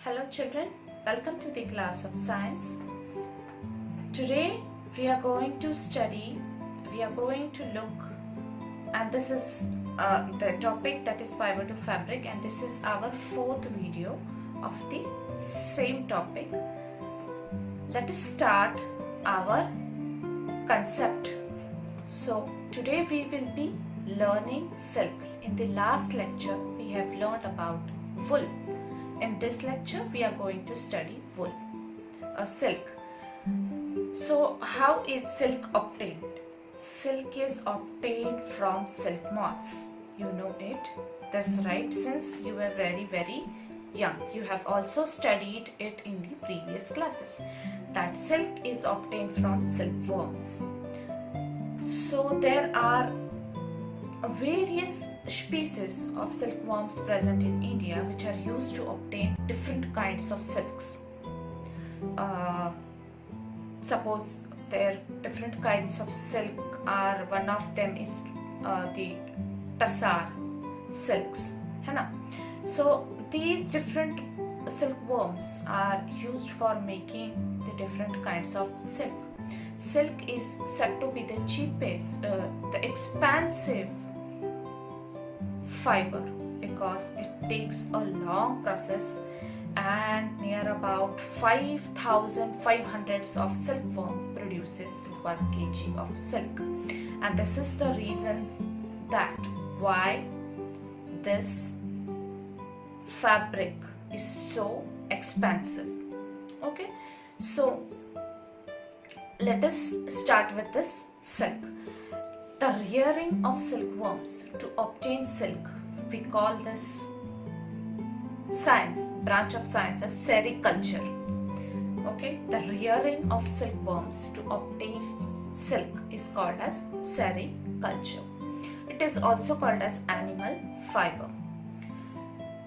Hello children, welcome to the class of science. Today we are going to look, and this is the topic, that is fiber to fabric, and this is our fourth video of the same topic. Let us start our concept. So today we will be learning silk. In the last lecture we have learned about wool. In this lecture we are going to study wool, silk. So how is silk obtained? Silk is obtained from silk moths. You know it, that's right, since you were very young. You have also studied it in the previous classes, that silk is obtained from silkworms. So there are various species of silkworms present in India which are used to obtain different kinds of silks. Suppose there are different kinds of silk are, one of them is the tassar silks, है ना? So these different silkworms are used for making the different kinds of silk. Silk is said to be the cheapest, the expensive fiber, because it takes a long process, and near about 5,500 of silkworm produces 1 kg of silk, and this is the reason that why this fabric is so expensive. Okay, so let us start with this silk. The rearing of silkworms to obtain silk, we call this branch of science as sericulture. Okay, the rearing of silkworms to obtain silk is called as sericulture. It is also called as animal fiber.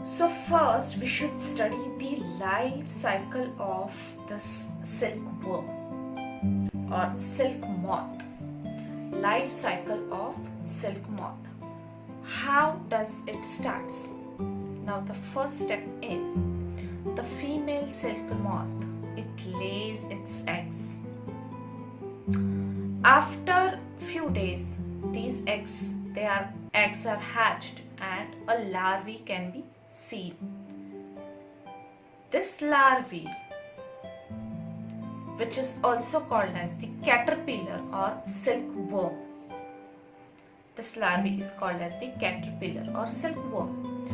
So first we should study the life cycle of this silkworm or silk moth. Life cycle of silk moth. How does it start? Now the first step is the female silk moth. It lays its eggs. After few days, these eggs are hatched and a larvae can be seen. This larvae, which is also called as the caterpillar or silkworm. This larvae is called as the caterpillar or silkworm.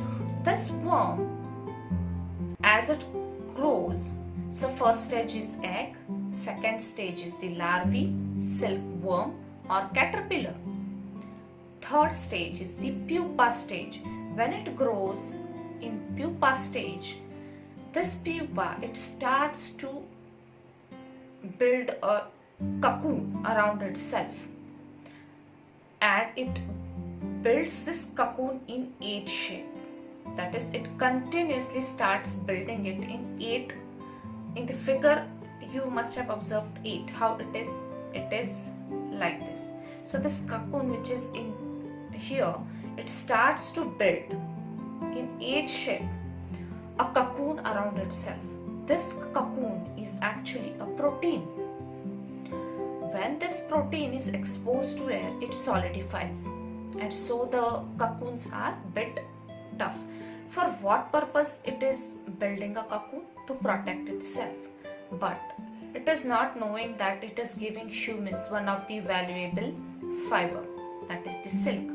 This worm, as it grows, so first stage is egg, second stage is the larvae, silkworm or caterpillar. Third stage is the pupa stage. When it grows in pupa stage, this pupa, it starts to build a cocoon around itself, and it builds this cocoon in 8 shape. That is, it continuously starts building it in 8. In the figure you must have observed 8, how it is like this. So this cocoon which is in here, it starts to build in 8 shape a cocoon around itself. This cocoon is actually a protein. When this protein is exposed to air, it solidifies, and so the cocoons are bit tough. For what purpose it is building a cocoon? To protect itself. But it is not knowing that it is giving humans one of the valuable fiber, that is the silk.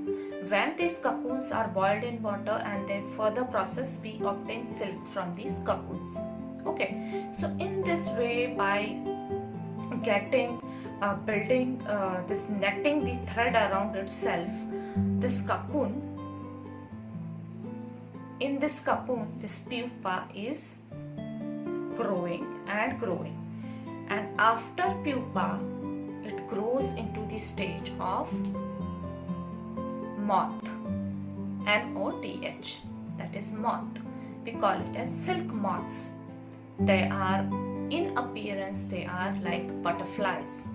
When these cocoons are boiled in water and then further processed, we obtain silk from these cocoons. Okay, so in this way, by building this netting the thread around itself, this cocoon, in this cocoon, this pupa is growing and growing, and after pupa it grows into the stage of moth, M-O-T-H, that is moth. We call it as silk moths. They are, in appearance, they are like butterflies,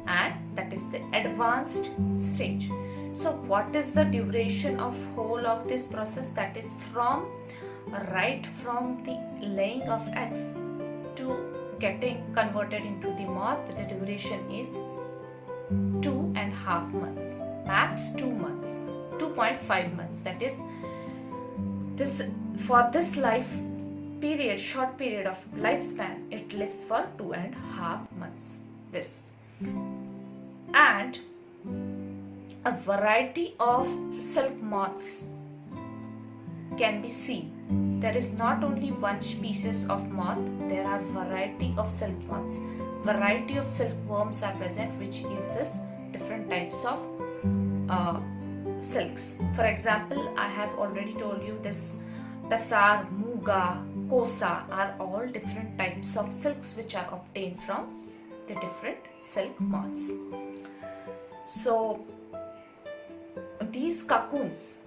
and that is the advanced stage. So what is the duration of whole of this process? That is from right from the laying of eggs to getting converted into the moth, the duration is 2.5 months, max 2 months, 2.5 months. That is, this for this life period, short period of lifespan, it lives for 2.5 months. This, and a variety of silk moths can be seen. There is not only one species of moth, there are variety of silk moths. Variety of silkworms are present, which gives us different types of silks. For example, I have already told you this Tasar, Muga, Kosa are all different types of silks which are obtained from the different silk moths. So these cocoons,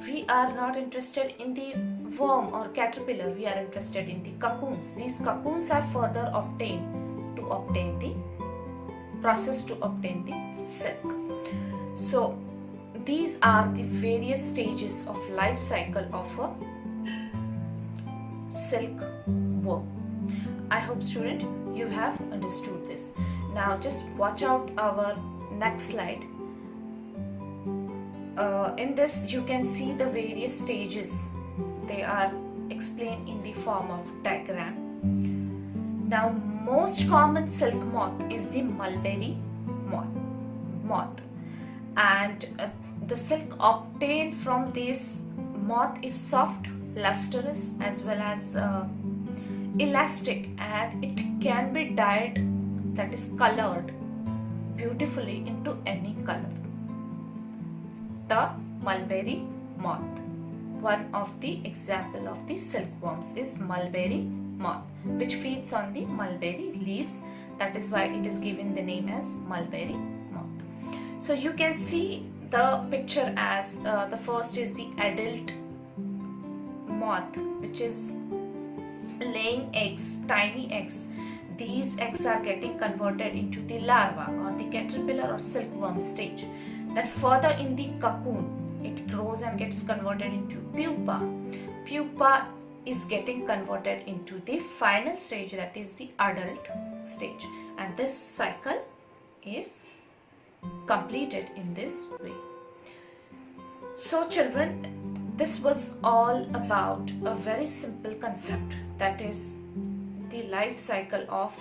we are not interested in the worm or caterpillar, we are interested in the cocoons. These cocoons are further obtained to obtain the process to obtain the silk. So these are the various stages of life cycle of a silk worm. I hope, student, you have understood this. Now just watch out our next slide. In this you can see the various stages. They are explained in the form of diagram. Now most common silk moth is the mulberry moth, and the silk obtained from this moth is soft, lustrous, as well as elastic, and it can be dyed, that is colored beautifully into any color. The mulberry moth, one of the example of the silkworms is mulberry moth, which feeds on the mulberry leaves. That is why it is given the name as mulberry moth. So you can see the picture as the first is the adult moth, which is laying eggs, tiny eggs. These eggs are getting converted into the larva or the caterpillar or silkworm stage. Then further in the cocoon, it grows and gets converted into pupa. Pupa is getting converted into the final stage, that is the adult stage, and this cycle is completed in this way. So children, this was all about a very simple concept, that is the life cycle of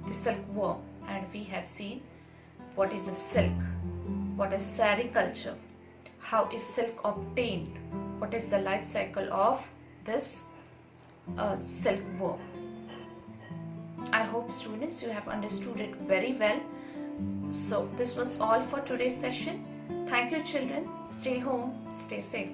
the silkworm, and we have seen what is a silk, what is sericulture, how is silk obtained, what is the life cycle of this silkworm. I hope, students, you have understood it very well. So this was all for today's session. Thank you, children. Stay home, stay safe.